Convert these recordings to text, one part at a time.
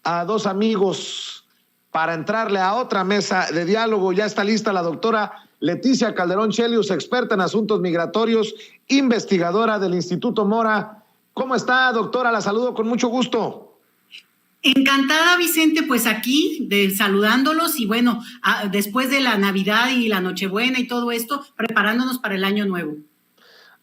a dos amigos para entrarle a otra mesa de diálogo. Ya está lista la doctora Leticia Calderón Chelius, experta en asuntos migratorios, investigadora del Instituto Mora. ¿Cómo está, doctora? La saludo con mucho gusto. Encantada, Vicente, pues aquí saludándolos y bueno, después de la Navidad y la Nochebuena y todo esto, preparándonos para el Año Nuevo.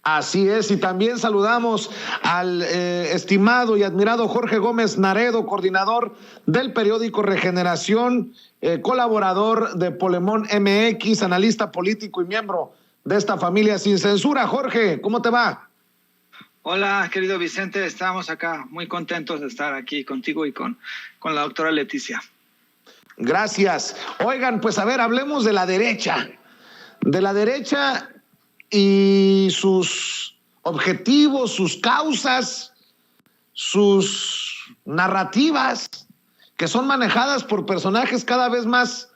Así es, y también saludamos al estimado y admirado Jorge Gómez Naredo, coordinador del periódico Regeneración, colaborador de Polemón MX, analista político y miembro de esta familia sin censura. Jorge, ¿cómo te va? Hola, querido Vicente, estamos acá muy contentos de estar aquí contigo y con la doctora Leticia. Gracias. Oigan, pues a ver, hablemos de la derecha. De la derecha y sus objetivos, sus causas, sus narrativas, que son manejadas por personajes cada vez más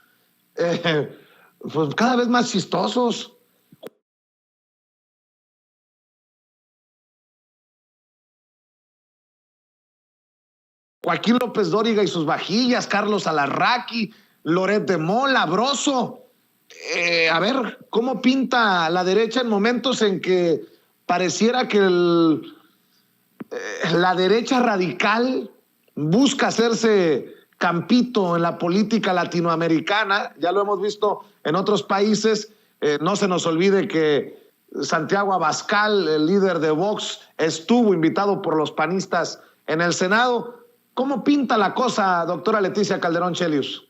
chistosos. Joaquín López Dóriga y sus vajillas, Carlos Alarraqui, Loret de Mola, Broso. A ver, ¿cómo pinta la derecha en momentos en que pareciera que la derecha radical busca hacerse campito en la política latinoamericana? Ya lo hemos visto en otros países. No se nos olvide que Santiago Abascal, el líder de Vox, estuvo invitado por los panistas en el Senado. ¿Cómo pinta la cosa, doctora Leticia Calderón Chelius?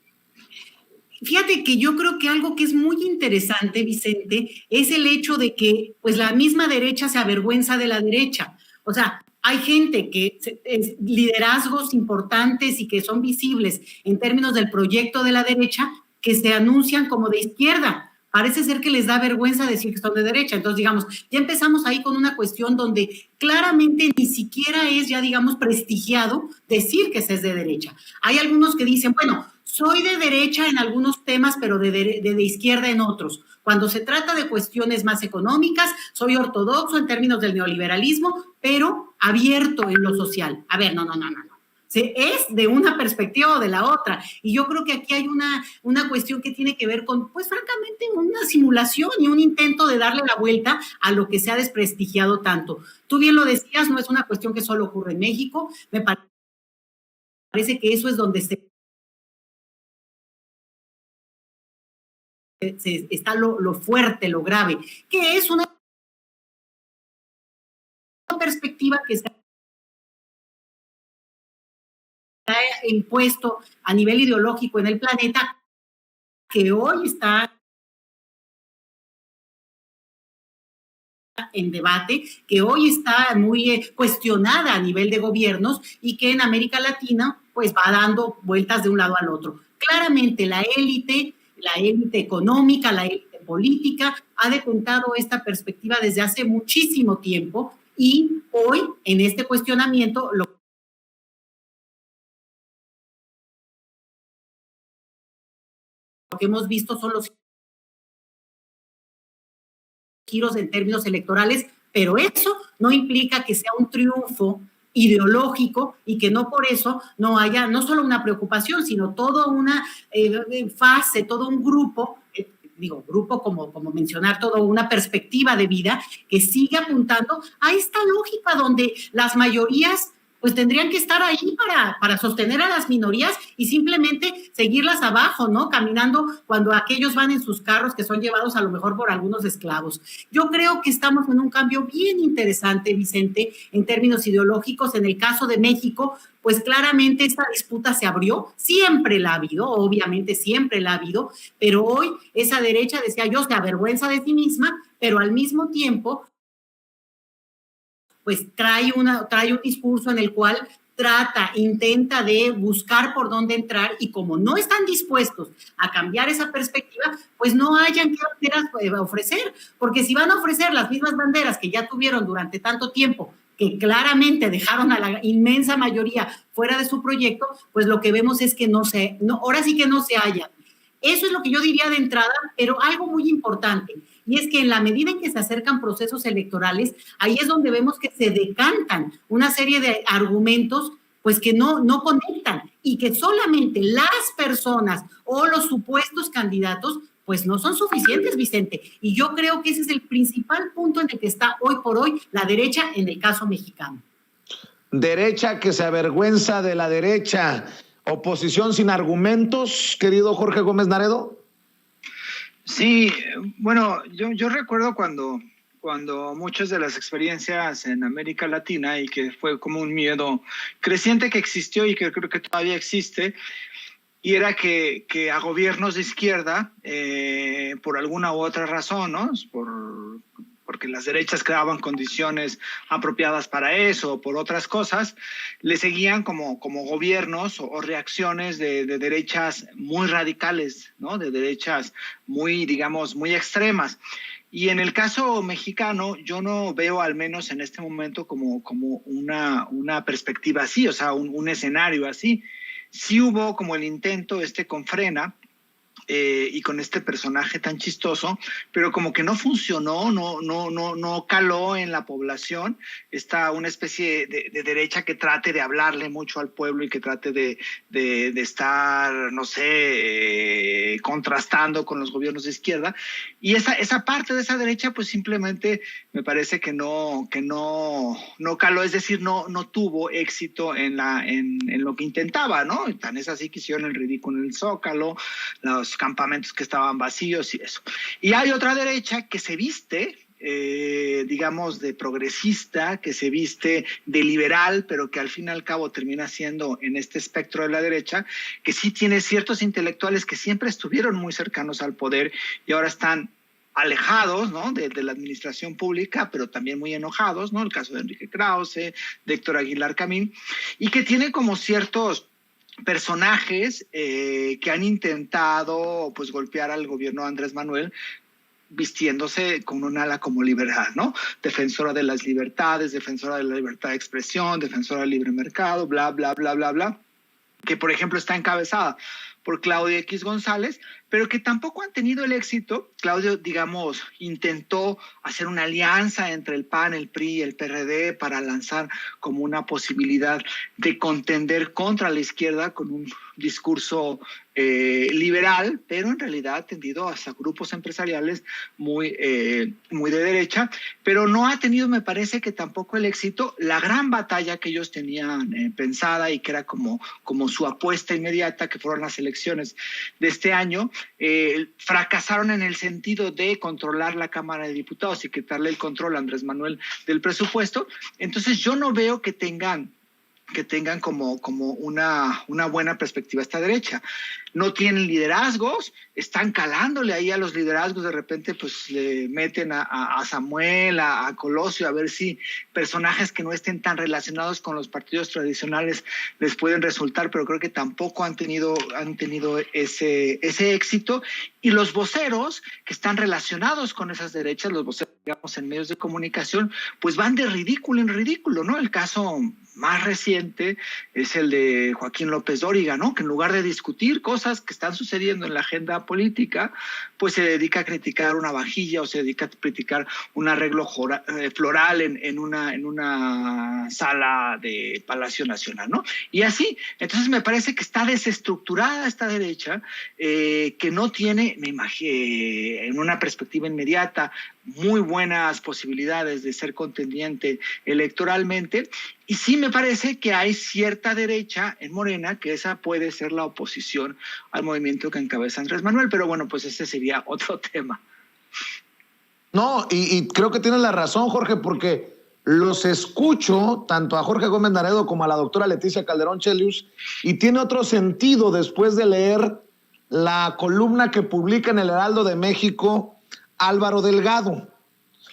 Fíjate que yo creo que algo que es muy interesante, Vicente, es el hecho de que pues la misma derecha se avergüenza de la derecha. O sea, hay gente que es liderazgos importantes y que son visibles en términos del proyecto de la derecha que se anuncian como de izquierda. Parece ser que les da vergüenza decir que son de derecha. Entonces, digamos, ya empezamos ahí con una cuestión donde claramente ni siquiera es ya, digamos, prestigiado decir que se es de derecha. Hay algunos que dicen, bueno, soy de derecha en algunos temas, pero de izquierda en otros. Cuando se trata de cuestiones más económicas, soy ortodoxo en términos del neoliberalismo, pero abierto en lo social. A ver, no. Es de una perspectiva o de la otra. Y yo creo que aquí hay una cuestión que tiene que ver con, pues francamente, una simulación y un intento de darle la vuelta a lo que se ha desprestigiado tanto. Tú bien lo decías, no es una cuestión que solo ocurre en México. Me parece que eso es donde está lo fuerte, lo grave, que es una perspectiva que se ha impuesto a nivel ideológico en el planeta, que hoy está en debate, que hoy está muy cuestionada a nivel de gobiernos y que en América Latina pues va dando vueltas de un lado al otro. Claramente la élite económica, la élite política ha detentado esta perspectiva desde hace muchísimo tiempo y hoy en este cuestionamiento lo que hemos visto son los giros en términos electorales, pero eso no implica que sea un triunfo ideológico y que no por eso no haya no solo una preocupación, sino toda una fase, todo un grupo, grupo como mencionar, toda una perspectiva de vida que sigue apuntando a esta lógica donde las mayorías pues tendrían que estar ahí para sostener a las minorías y simplemente seguirlas abajo, ¿no? Caminando cuando aquellos van en sus carros que son llevados a lo mejor por algunos esclavos. Yo creo que estamos en un cambio bien interesante, Vicente, en términos ideológicos. En el caso de México, pues claramente esta disputa se abrió, siempre la ha habido, obviamente siempre la ha habido, pero hoy esa derecha, decía yo, se avergüenza de sí misma, pero al mismo tiempo pues trae un discurso en el cual intenta de buscar por dónde entrar y como no están dispuestos a cambiar esa perspectiva, pues no hayan que ofrecer, porque si van a ofrecer las mismas banderas que ya tuvieron durante tanto tiempo, que claramente dejaron a la inmensa mayoría fuera de su proyecto, pues lo que vemos es que ahora sí que no se hallan. Eso es lo que yo diría de entrada, pero algo muy importante, y es que en la medida en que se acercan procesos electorales, ahí es donde vemos que se decantan una serie de argumentos pues que no conectan, y que solamente las personas o los supuestos candidatos pues no son suficientes, Vicente. Y yo creo que ese es el principal punto en el que está hoy por hoy la derecha en el caso mexicano. Derecha que se avergüenza de la derecha. Oposición sin argumentos, querido Jorge Gómez Naredo. Sí, bueno, yo recuerdo cuando muchas de las experiencias en América Latina, y que fue como un miedo creciente que existió y que creo que todavía existe, y era que a gobiernos de izquierda, por alguna u otra razón, ¿no? Porque las derechas creaban condiciones apropiadas para eso, o por otras cosas, le seguían como gobiernos o reacciones de derechas muy radicales, ¿no? De derechas muy, digamos, muy extremas. Y en el caso mexicano, yo no veo, al menos en este momento, como una perspectiva así, o sea, un escenario así. Sí hubo como el intento con Frena, y con este personaje tan chistoso, pero como que no funcionó, no caló en la población. Está una especie de derecha que trate de hablarle mucho al pueblo y que trate de estar, no sé, contrastando con los gobiernos de izquierda. Y esa parte de esa derecha, pues simplemente me parece que no caló, es decir, no tuvo éxito en lo que intentaba, ¿no? Y tan es así que hicieron el ridículo en el Zócalo, los campamentos que estaban vacíos y eso. Y hay otra derecha que se viste, digamos, de progresista, que se viste de liberal, pero que al fin y al cabo termina siendo en este espectro de la derecha, que sí tiene ciertos intelectuales que siempre estuvieron muy cercanos al poder y ahora están alejados, ¿no? de la administración pública, pero también muy enojados, ¿no? El caso de Enrique Krause, de Héctor Aguilar Camín, y que tiene como ciertos personajes que han intentado pues golpear al gobierno de Andrés Manuel vistiéndose con un ala como liberal, ¿no? Defensora de las libertades, defensora de la libertad de expresión, defensora del libre mercado, bla, bla, bla, bla, bla, que por ejemplo está encabezada por Claudia X González, pero que tampoco han tenido el éxito. Claudio, digamos, intentó hacer una alianza entre el PAN, el PRI y el PRD para lanzar como una posibilidad de contender contra la izquierda con un discurso liberal, pero en realidad ha tendido hasta grupos empresariales muy de derecha, pero no ha tenido, me parece que tampoco el éxito. La gran batalla que ellos tenían pensada y que era como su apuesta inmediata, que fueron las elecciones de este año, fracasaron en el sentido de controlar la Cámara de Diputados y quitarle el control a Andrés Manuel del presupuesto. Entonces yo no veo que tengan como una buena perspectiva esta derecha. No tienen liderazgos, están calándole ahí a los liderazgos, de repente pues le meten a Samuel, a Colosio, a ver si personajes que no estén tan relacionados con los partidos tradicionales les pueden resultar, pero creo que tampoco han tenido ese éxito. Y los voceros que están relacionados con esas derechas, los voceros, digamos, en medios de comunicación, pues van de ridículo en ridículo, ¿no? El caso más reciente es el de Joaquín López Dóriga, ¿no? Que en lugar de discutir cosas que están sucediendo en la agenda política, pues se dedica a criticar una vajilla o se dedica a criticar un arreglo floral en una sala de Palacio Nacional, ¿no? Y así, entonces me parece que está desestructurada esta derecha, que no tiene, me imagino, en una perspectiva inmediata, muy buenas posibilidades de ser contendiente electoralmente. Y sí me parece que hay cierta derecha en Morena, que esa puede ser la oposición al movimiento que encabeza Andrés Manuel, pero bueno, pues ese sería otro tema. No, y creo que tienes la razón, Jorge, porque los escucho tanto a Jorge Gómez Naredo como a la doctora Leticia Calderón Chelius, y tiene otro sentido después de leer la columna que publica en el Heraldo de México Álvaro Delgado.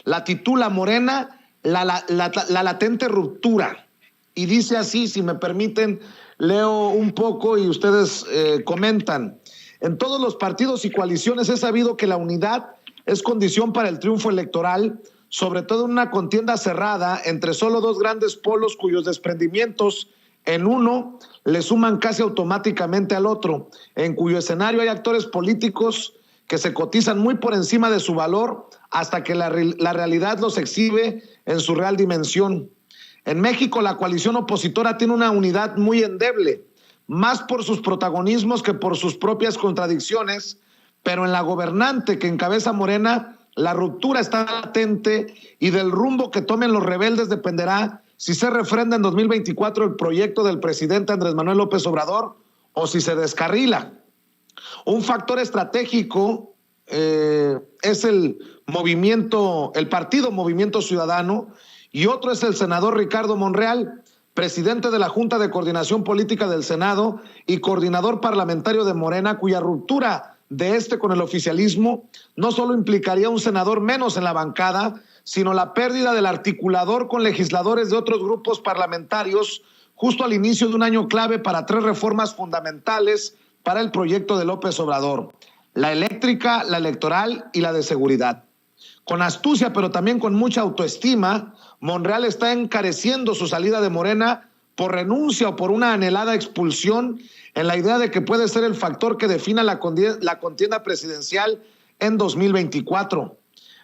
La titula Morena, la latente ruptura. Y dice así, si me permiten, leo un poco y ustedes comentan. En todos los partidos y coaliciones es sabido que la unidad es condición para el triunfo electoral, sobre todo en una contienda cerrada entre solo dos grandes polos cuyos desprendimientos en uno le suman casi automáticamente al otro, en cuyo escenario hay actores políticos que se cotizan muy por encima de su valor hasta que la realidad los exhibe en su real dimensión. En México, la coalición opositora tiene una unidad muy endeble. más por sus protagonismos que por sus propias contradicciones, pero en la gobernante que encabeza Morena, la ruptura está latente y del rumbo que tomen los rebeldes dependerá si se refrenda en 2024 el proyecto del presidente Andrés Manuel López Obrador o si se descarrila. Un factor estratégico es el partido Movimiento Ciudadano, y otro es el senador Ricardo Monreal, presidente de la Junta de Coordinación Política del Senado y coordinador parlamentario de Morena, cuya ruptura de con el oficialismo no solo implicaría un senador menos en la bancada, sino la pérdida del articulador con legisladores de otros grupos parlamentarios justo al inicio de un año clave para 3 reformas fundamentales para el proyecto de López Obrador: la eléctrica, la electoral y la de seguridad. Con astucia, pero también con mucha autoestima, Monreal está encareciendo su salida de Morena por renuncia o por una anhelada expulsión, en la idea de que puede ser el factor que defina la contienda presidencial en 2024.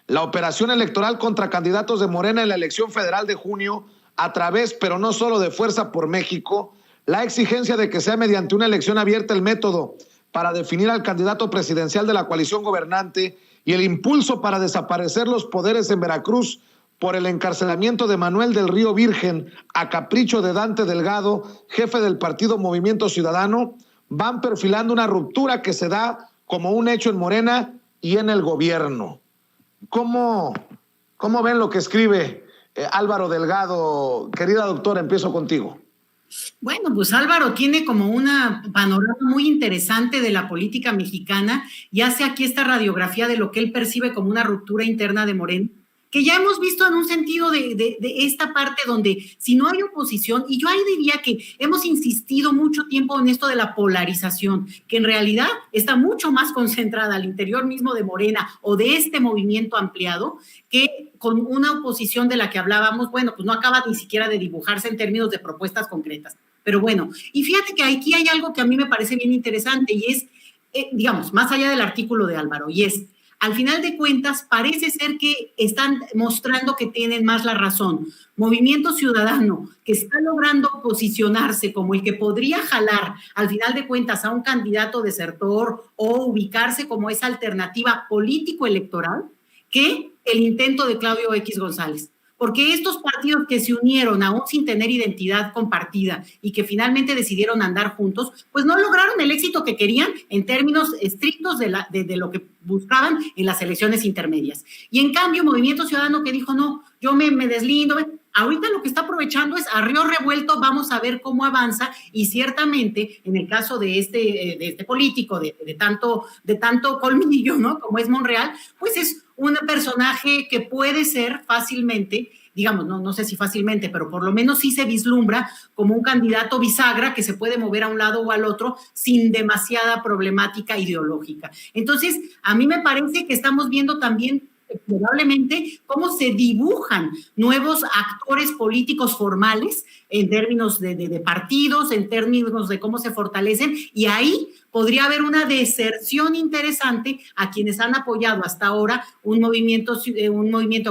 La operación electoral contra candidatos de Morena en la elección federal de junio, a través, pero no solo de Fuerza por México, la exigencia de que sea mediante una elección abierta el método para definir al candidato presidencial de la coalición gobernante y el impulso para desaparecer los poderes en Veracruz por el encarcelamiento de Manuel del Río Virgen a capricho de Dante Delgado, jefe del partido Movimiento Ciudadano, van perfilando una ruptura que se da como un hecho en Morena y en el gobierno. ¿Cómo ven lo que escribe Álvaro Delgado? Querida doctora, empiezo contigo. Bueno, pues Álvaro tiene como una panorama muy interesante de la política mexicana y hace aquí esta radiografía de lo que él percibe como una ruptura interna de Morena, que ya hemos visto en un sentido de esta parte donde si no hay oposición, y yo ahí diría que hemos insistido mucho tiempo en esto de la polarización, que en realidad está mucho más concentrada al interior mismo de Morena o de este movimiento ampliado, que con una oposición de la que hablábamos, bueno, pues no acaba ni siquiera de dibujarse en términos de propuestas concretas. Pero bueno, y fíjate que aquí hay algo que a mí me parece bien interesante y es, digamos, más allá del artículo de Álvaro, y es, al final de cuentas, parece ser que están mostrando que tienen más la razón. Movimiento Ciudadano, que está logrando posicionarse como el que podría jalar, al final de cuentas, a un candidato desertor o ubicarse como esa alternativa político-electoral, que el intento de Claudio X González. Porque estos partidos que se unieron aún sin tener identidad compartida y que finalmente decidieron andar juntos, pues no lograron el éxito que querían en términos estrictos de lo que buscaban en las elecciones intermedias. Y en cambio, Movimiento Ciudadano que dijo, no, yo me deslindo, ahorita lo que está aprovechando es a río revuelto, vamos a ver cómo avanza, y ciertamente en el caso de este político de tanto colmillo, ¿no? Como es Monreal, pues es un personaje que puede ser fácilmente, digamos, no sé si fácilmente, pero por lo menos sí se vislumbra como un candidato bisagra que se puede mover a un lado o al otro sin demasiada problemática ideológica. Entonces, a mí me parece que estamos viendo también probablemente cómo se dibujan nuevos actores políticos formales en términos de partidos, en términos de cómo se fortalecen, y ahí podría haber una deserción interesante a quienes han apoyado hasta ahora un movimiento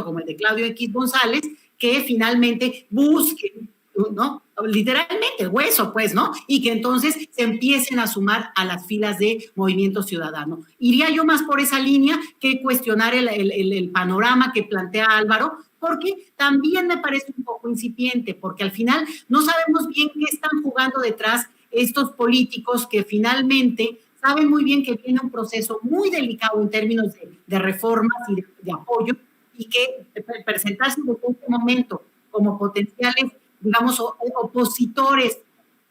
como el de Claudio X González, que finalmente busquen, ¿no? Literalmente, hueso, pues, ¿no? Y que entonces se empiecen a sumar a las filas de Movimiento Ciudadano. Iría yo más por esa línea que cuestionar el panorama que plantea Álvaro, porque también me parece un poco incipiente, porque al final no sabemos bien qué están jugando detrás estos políticos que finalmente saben muy bien que viene un proceso muy delicado en términos de reformas y de apoyo, y que presentarse en este momento como potenciales, digamos, opositores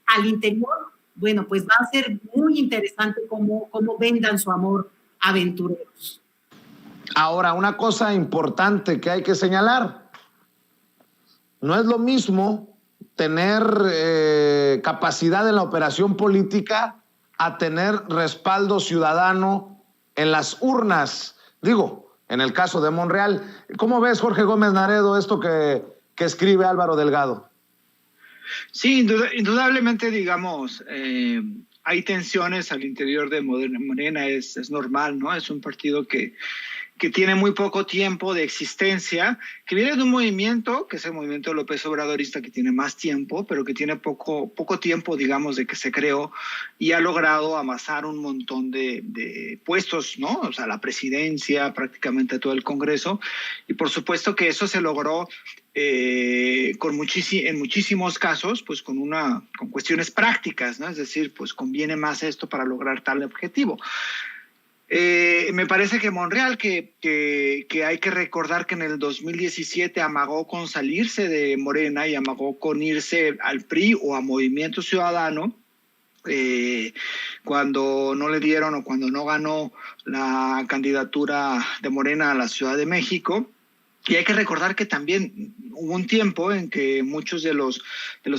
al interior, bueno, pues va a ser muy interesante cómo vendan su amor aventureros. Ahora, una cosa importante que hay que señalar, no es lo mismo tener capacidad en la operación política a tener respaldo ciudadano en las urnas. Digo, en el caso de Monreal. ¿Cómo ves, Jorge Gómez Naredo, esto que escribe Álvaro Delgado? Sí, indudablemente, digamos, hay tensiones al interior de Morena, es normal, ¿no? Es un partido que que tiene muy poco tiempo de existencia, que viene de un movimiento, que es el movimiento López Obradorista, que tiene más tiempo, pero que tiene poco tiempo, digamos, de que se creó, y ha logrado amasar un montón de puestos, ¿no? O sea, la presidencia, prácticamente todo el Congreso, y por supuesto que eso se logró en muchísimos casos, pues con cuestiones prácticas, ¿no? Es decir, pues conviene más esto para lograr tal objetivo. Me parece que Monreal, que hay que recordar que en el 2017 amagó con salirse de Morena y amagó con irse al PRI o a Movimiento Ciudadano, cuando no le dieron o cuando no ganó la candidatura de Morena a la Ciudad de México. Y hay que recordar que también hubo un tiempo en que muchos de los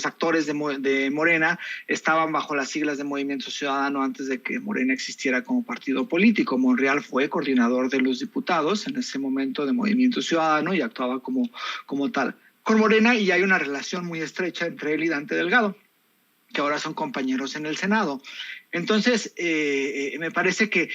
actores de Morena estaban bajo las siglas de Movimiento Ciudadano antes de que Morena existiera como partido político. Monreal fue coordinador de los diputados en ese momento de Movimiento Ciudadano y actuaba como tal con Morena, y hay una relación muy estrecha entre él y Dante Delgado, que ahora son compañeros en el Senado. Entonces, me parece que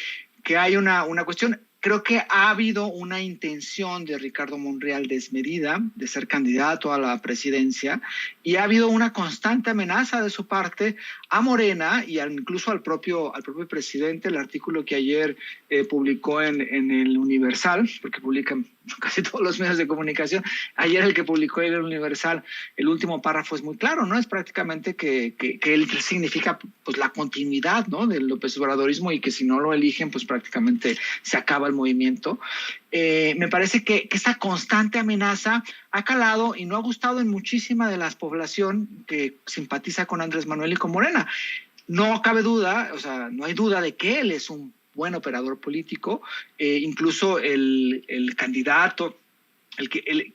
hay una cuestión. Creo que ha habido una intención de Ricardo Monreal desmedida de ser candidato a la presidencia, y ha habido una constante amenaza de su parte a Morena y incluso al propio presidente. El artículo que ayer publicó en el Universal, porque publican casi todos los medios de comunicación, ayer el que publicó en el Universal, el último párrafo es muy claro, ¿no? Es prácticamente que él significa pues la continuidad, ¿no?, del López Obradorismo, y que si no lo eligen pues prácticamente se acaba el movimiento. Me parece que esa constante amenaza ha calado y no ha gustado en muchísima de la población que simpatiza con Andrés Manuel y con Morena. No cabe duda, o sea, no hay duda de que él es un buen operador político, incluso el candidato,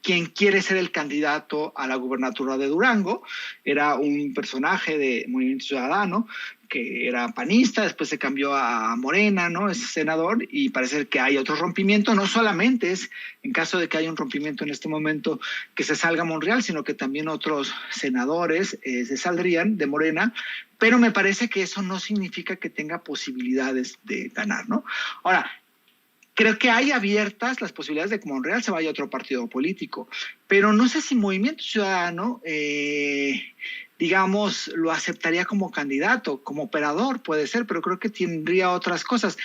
quien quiere ser el candidato a la gubernatura de Durango, era un personaje de Movimiento Ciudadano, que era panista, después se cambió a Morena, ¿no? Es senador, y parece que hay otro rompimiento. No solamente es en caso de que haya un rompimiento en este momento que se salga Monreal, sino que también otros senadores se saldrían de Morena, pero me parece que eso no significa que tenga posibilidades de ganar, ¿no? Ahora, creo que hay abiertas las posibilidades de que Monreal se vaya a otro partido político, pero no sé si Movimiento Ciudadano, digamos, lo aceptaría como candidato, como operador, puede ser, pero creo que tendría otras cosas.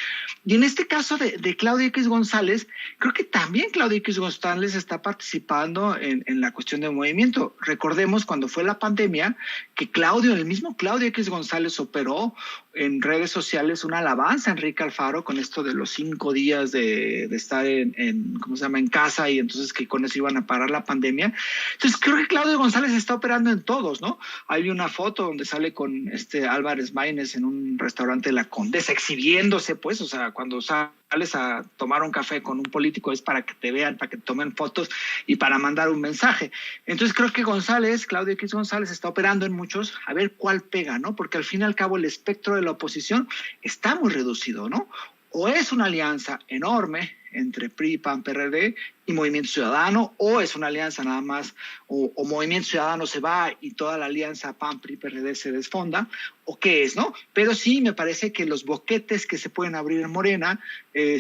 Y en este caso de Claudio X González, creo que también Claudio X González está participando en la cuestión del movimiento. Recordemos cuando fue la pandemia, que el mismo Claudio X González operó en redes sociales una alabanza a Enrique Alfaro con esto de los 5 días de estar en casa, y entonces que con eso iban a parar la pandemia. Entonces creo que Claudio González está operando en todos, ¿no? Hay una foto donde sale con Álvarez Maínez en un restaurante de la Condesa, exhibiéndose, pues, o sea, cuando sales a tomar un café con un político es para que te vean, para que te tomen fotos y para mandar un mensaje. Entonces creo que Claudio X González está operando en muchos, a ver cuál pega, ¿no? Porque al fin y al cabo el espectro de la oposición está muy reducido, ¿no? O es una alianza enorme entre PRI, PAN, PRD y Movimiento Ciudadano, o es una alianza nada más, o Movimiento Ciudadano se va y toda la alianza PAN, PRI, PRD se desfonda, o qué es, ¿no? Pero sí me parece que los boquetes que se pueden abrir en Morena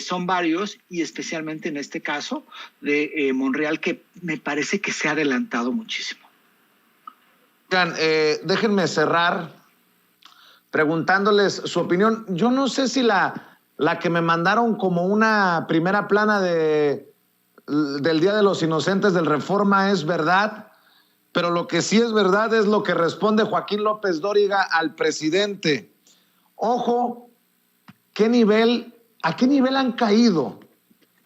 son varios, y especialmente en este caso de Monreal, que me parece que se ha adelantado muchísimo. Déjenme cerrar preguntándoles su opinión. Yo no sé si la que me mandaron como una primera plana del Día de los Inocentes del Reforma es verdad, pero lo que sí es verdad es lo que responde Joaquín López Dóriga al presidente. Ojo, ¿a qué nivel han caído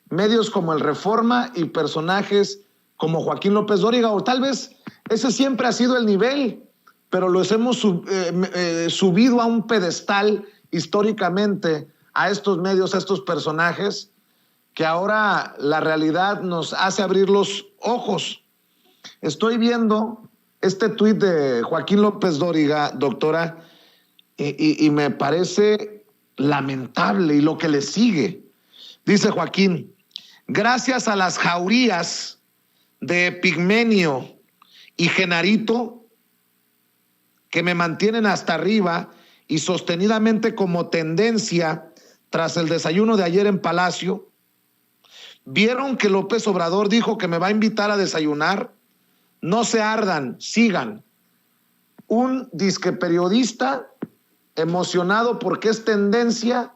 medios como el Reforma y personajes como Joaquín López Dóriga? O tal vez ese siempre ha sido el nivel, pero los hemos subido a un pedestal históricamente a estos medios, a estos personajes, que ahora la realidad nos hace abrir los ojos. Estoy viendo este tuit de Joaquín López Dóriga, doctora, y me parece lamentable, y lo que le sigue. Dice Joaquín: gracias a las jaurías de Pigmenio y Genarito, que me mantienen hasta arriba y sostenidamente como tendencia tras el desayuno de ayer en Palacio, ¿Vieron que López Obrador dijo que me va a invitar a desayunar? No se ardan, sigan. Un disque periodista emocionado porque es tendencia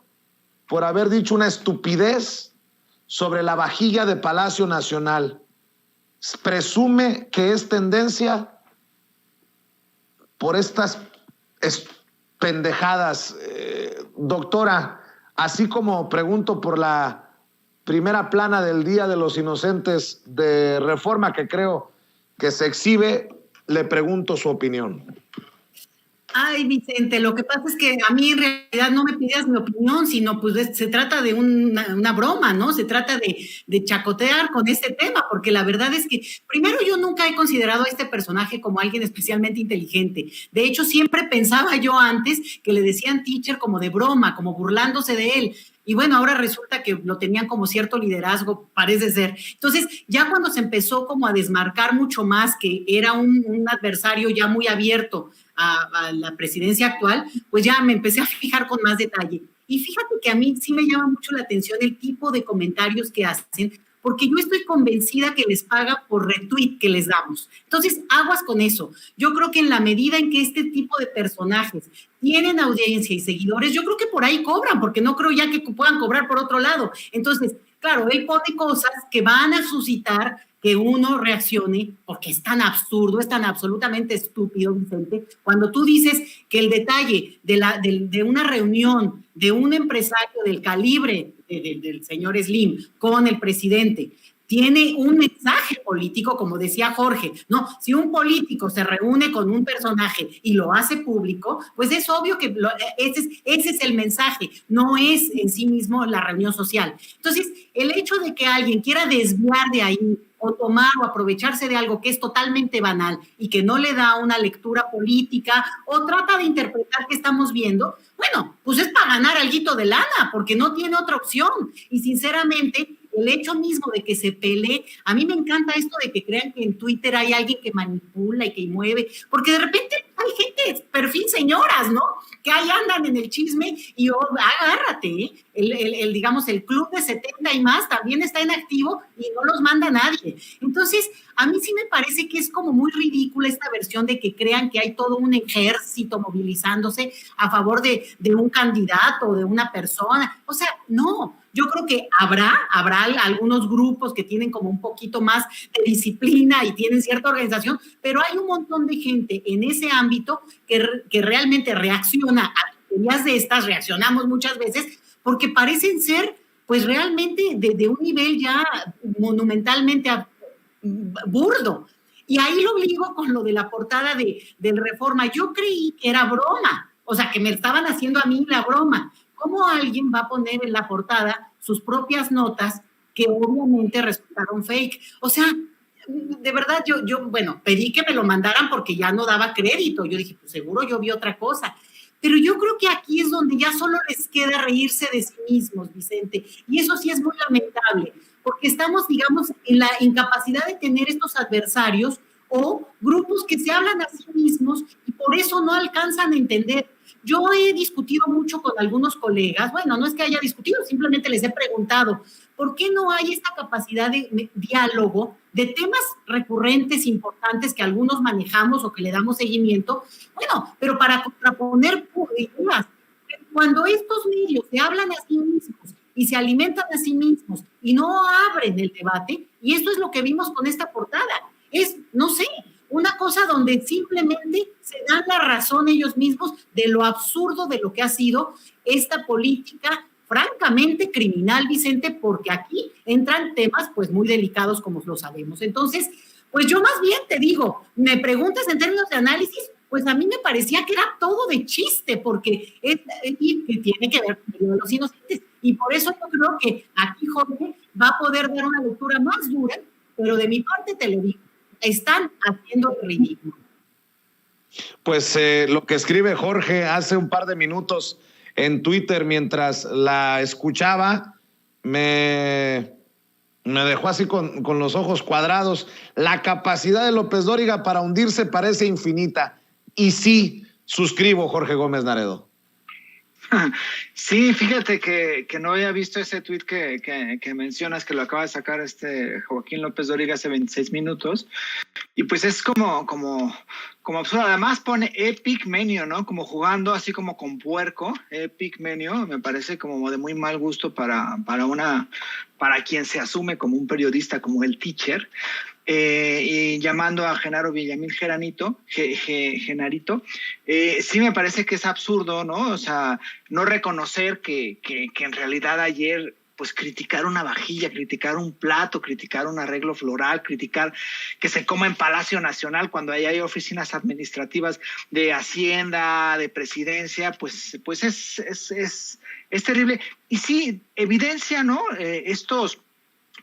por haber dicho una estupidez sobre la vajilla de Palacio Nacional. Presume que es tendencia por estas pendejadas. Doctora, así como pregunto por la primera plana del Día de los Inocentes de Reforma, que creo que se exhibe, le pregunto su opinión. Ay, Vicente, lo que pasa es que a mí en realidad no me pidas mi opinión, sino pues se trata de una broma, ¿no? Se trata de chacotear con este tema, porque la verdad es que, primero, yo nunca he considerado a este personaje como alguien especialmente inteligente. De hecho, siempre pensaba yo antes que le decían teacher como de broma, como burlándose de él. Y bueno, ahora resulta que lo tenían como cierto liderazgo, parece ser. Entonces, ya cuando se empezó como a desmarcar mucho más que era un adversario ya muy abierto a la presidencia actual, pues ya me empecé a fijar con más detalle. Y fíjate que a mí sí me llama mucho la atención el tipo de comentarios que hacen, porque yo estoy convencida que les paga por retweet que les damos. Entonces, aguas con eso. Yo creo que en la medida en que este tipo de personajes tienen audiencia y seguidores, yo creo que por ahí cobran, porque no creo ya que puedan cobrar por otro lado. Entonces, claro, él pone cosas que van a suscitar que uno reaccione, porque es tan absurdo, es tan absolutamente estúpido, Vicente, cuando tú dices que el detalle de una reunión de un empresario del calibre del señor Slim con el presidente tiene un mensaje político, como decía Jorge, ¿no? Si un político se reúne con un personaje y lo hace público, pues es obvio que ese es el mensaje, no es en sí mismo la reunión social. Entonces, el hecho de que alguien quiera desviar de ahí o tomar o aprovecharse de algo que es totalmente banal y que no le da una lectura política o trata de interpretar qué estamos viendo, bueno, pues es para ganar alguito de lana, porque no tiene otra opción. Y sinceramente, el hecho mismo de que se pelee, a mí me encanta esto de que crean que en Twitter hay alguien que manipula y que mueve, porque de repente hay gente, perfil señoras, ¿no? Que ahí andan en el chisme y agárrate, ¿eh? Digamos, el club de 70 y más también está en activo y no los manda nadie. Entonces, a mí sí me parece que es como muy ridícula esta versión de que crean que hay todo un ejército movilizándose a favor de un candidato o de una persona. O sea, no. Yo creo que habrá algunos grupos que tienen como un poquito más de disciplina y tienen cierta organización, pero hay un montón de gente en ese ámbito que realmente reacciona a tonterías de estas, reaccionamos muchas veces, porque parecen ser pues realmente de un nivel ya monumentalmente burdo. Y ahí lo ligo con lo de la portada del Reforma. Yo creí que era broma, o sea, que me estaban haciendo a mí la broma. ¿Cómo alguien va a poner en la portada sus propias notas que obviamente resultaron fake? O sea, de verdad, yo pedí que me lo mandaran porque ya no daba crédito. Yo dije, pues seguro yo vi otra cosa. Pero yo creo que aquí es donde ya solo les queda reírse de sí mismos, Vicente. Y eso sí es muy lamentable, porque estamos, digamos, en la incapacidad de tener estos adversarios o grupos que se hablan a sí mismos y por eso no alcanzan a entender. Yo he discutido mucho con algunos colegas, bueno, no es que haya discutido, simplemente les he preguntado, ¿por qué no hay esta capacidad de diálogo de temas recurrentes, importantes que algunos manejamos o que le damos seguimiento? Bueno, pero para contraponer ideas, cuando estos medios se hablan a sí mismos y se alimentan a sí mismos y no abren el debate, y esto es lo que vimos con esta portada, es, no sé, una cosa donde simplemente se dan la razón ellos mismos de lo absurdo de lo que ha sido esta política francamente criminal, Vicente, porque aquí entran temas pues muy delicados como lo sabemos. Entonces, pues yo más bien te digo, me preguntas en términos de análisis, pues a mí me parecía que era todo de chiste, porque que tiene que ver con los inocentes. Y por eso yo creo que aquí Jorge va a poder dar una lectura más dura, pero de mi parte te lo digo, están haciendo ridículo. Pues lo que escribe Jorge hace un par de minutos en Twitter mientras la escuchaba, me dejó así con los ojos cuadrados. La capacidad de López Dóriga para hundirse parece infinita. Y sí, suscribo, Jorge Gómez Naredo. Sí, fíjate que no había visto ese tuit que mencionas, que lo acaba de sacar Joaquín López Dóriga hace 26 minutos. Y pues es como absurdo. Además pone Epic Menio, ¿no? Como jugando así como con puerco. Epic Menio me parece como de muy mal gusto para quien se asume como un periodista, como el teacher. Y llamando a Genaro Villamil Genarito, sí me parece que es absurdo, ¿no? O sea, no reconocer que en realidad ayer pues criticar una vajilla, criticar un plato, criticar un arreglo floral, criticar que se coma en Palacio Nacional cuando ahí hay oficinas administrativas de Hacienda, de Presidencia, pues es terrible. Y sí, evidencia, ¿no? Estos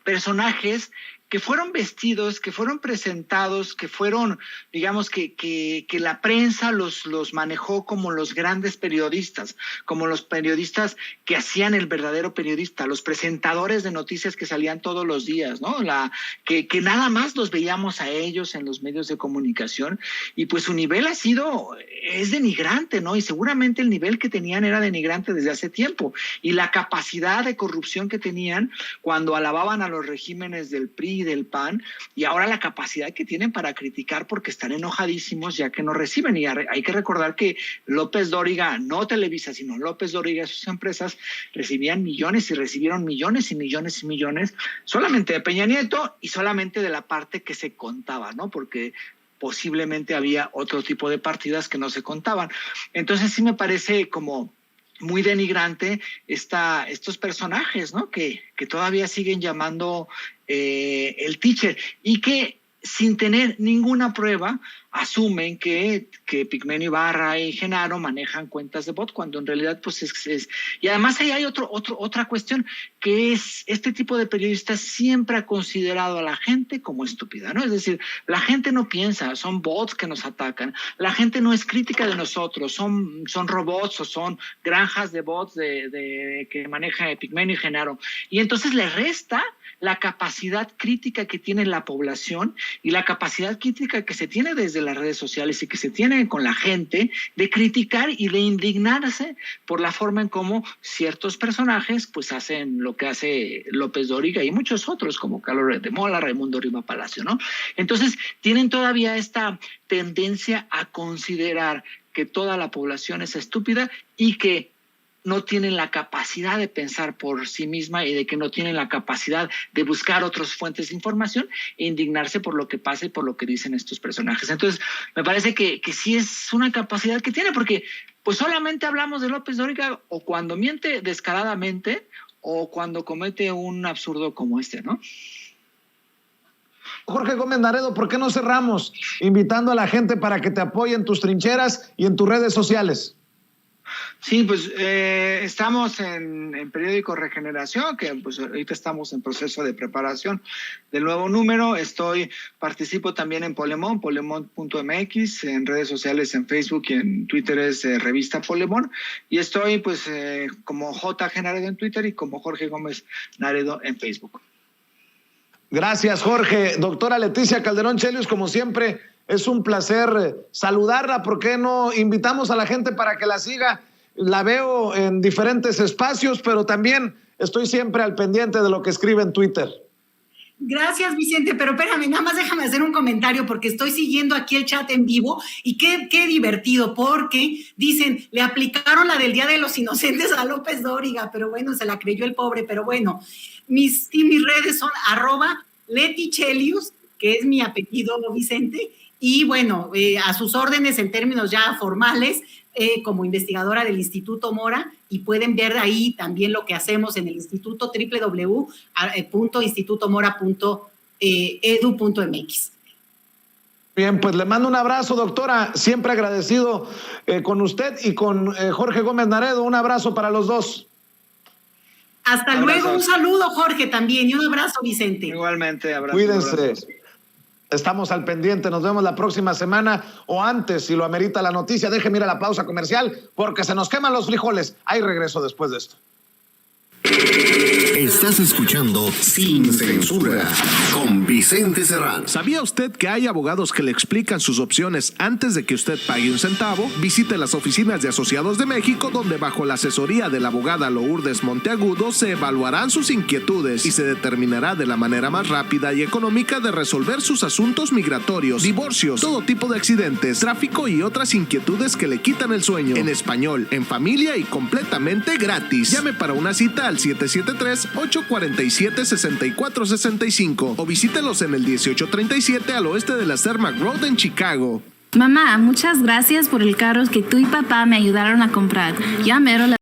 personajes que fueron vestidos, que fueron presentados, que fueron, digamos, que la prensa los manejó como los grandes periodistas, como los periodistas que hacían el verdadero periodista, los presentadores de noticias que salían todos los días, ¿no? Que nada más los veíamos a ellos en los medios de comunicación, y pues su nivel es denigrante, ¿no? Y seguramente el nivel que tenían era denigrante desde hace tiempo, y la capacidad de corrupción que tenían cuando alababan a los regímenes del PRI y del PAN, y ahora la capacidad que tienen para criticar porque están enojadísimos ya que no reciben. Y hay que recordar que López Dóriga, no Televisa, sino López Dóriga y sus empresas recibían millones y recibieron millones y millones y millones solamente de Peña Nieto y solamente de la parte que se contaba, ¿no? Porque posiblemente había otro tipo de partidas que no se contaban. Entonces sí me parece como muy denigrante estos personajes, ¿no? Que todavía siguen llamando el teacher, y que sin tener ninguna prueba asumen que Pigmenio Ibarra y Genaro manejan cuentas de bot, cuando en realidad pues es. Y además ahí hay otra cuestión, que es este tipo de periodistas siempre ha considerado a la gente como estúpida, ¿no? Es decir, la gente no piensa, son bots que nos atacan, la gente no es crítica de nosotros, son robots o son granjas de bots que maneja Pigmenio y Genaro, y entonces le resta la capacidad crítica que tiene la población y la capacidad crítica que se tiene desde las redes sociales y que se tiene con la gente de criticar y de indignarse por la forma en cómo ciertos personajes pues hacen lo que hace López Dóriga y muchos otros como Carlos de Mola, Raimundo Riva Palacio, ¿no? Entonces tienen todavía esta tendencia a considerar que toda la población es estúpida y que no tienen la capacidad de pensar por sí misma y de que no tienen la capacidad de buscar otras fuentes de información e indignarse por lo que pasa y por lo que dicen estos personajes. Entonces, me parece que sí es una capacidad que tiene, porque pues solamente hablamos de López Dóriga o cuando miente descaradamente o cuando comete un absurdo como este, ¿no? Jorge Gómez Naredo, ¿por qué no cerramos invitando a la gente para que te apoye en tus trincheras y en tus redes sociales? Sí, pues estamos en Periódico Regeneración, que pues ahorita estamos en proceso de preparación del nuevo número. Participo también en Polemón, polemón.mx, en redes sociales, en Facebook y en Twitter es Revista Polemón. Y estoy pues como J. Naredo en Twitter y como Jorge Gómez Naredo en Facebook. Gracias, Jorge. Doctora Leticia Calderón Chelius, como siempre, es un placer saludarla. ¿Por qué no invitamos a la gente para que la siga? La veo en diferentes espacios, pero también estoy siempre al pendiente de lo que escribe en Twitter. Gracias, Vicente, pero espérame, nada más déjame hacer un comentario porque estoy siguiendo aquí el chat en vivo y qué divertido, porque dicen, le aplicaron la del Día de los Inocentes a López Dóriga, pero bueno, se la creyó el pobre, pero bueno, mis redes son @LetiChelius, que es mi apellido, Vicente, y bueno, a sus órdenes en términos ya formales, como investigadora del Instituto Mora, y pueden ver ahí también lo que hacemos en el instituto, www.institutomora.edu.mx. Bien, pues le mando un abrazo, doctora, siempre agradecido con usted y con Jorge Gómez Naredo. Un abrazo para los dos. Hasta luego, un saludo, Jorge, también, y un abrazo, Vicente. Igualmente, abrazo. Cuídense. Abrazos. Estamos al pendiente, nos vemos la próxima semana o antes, si lo amerita la noticia. Déjeme ir a la pausa comercial porque se nos queman los frijoles. Hay regreso después de esto. Estás escuchando Sin Censura con Vicente Serrano. ¿Sabía usted que hay abogados que le explican sus opciones antes de que usted pague un centavo? Visite las oficinas de Asociados de México, donde bajo la asesoría de la abogada Lourdes Monteagudo se evaluarán sus inquietudes y se determinará de la manera más rápida y económica de resolver sus asuntos migratorios, divorcios, todo tipo de accidentes, tráfico y otras inquietudes que le quitan el sueño. En español, en familia y completamente gratis. Llame para una cita al 773-847-6465 o visítelos en el 1837 al oeste de la Cermak Road en Chicago. Mamá, muchas gracias por el carro que tú y papá me ayudaron a comprar. Ya mero la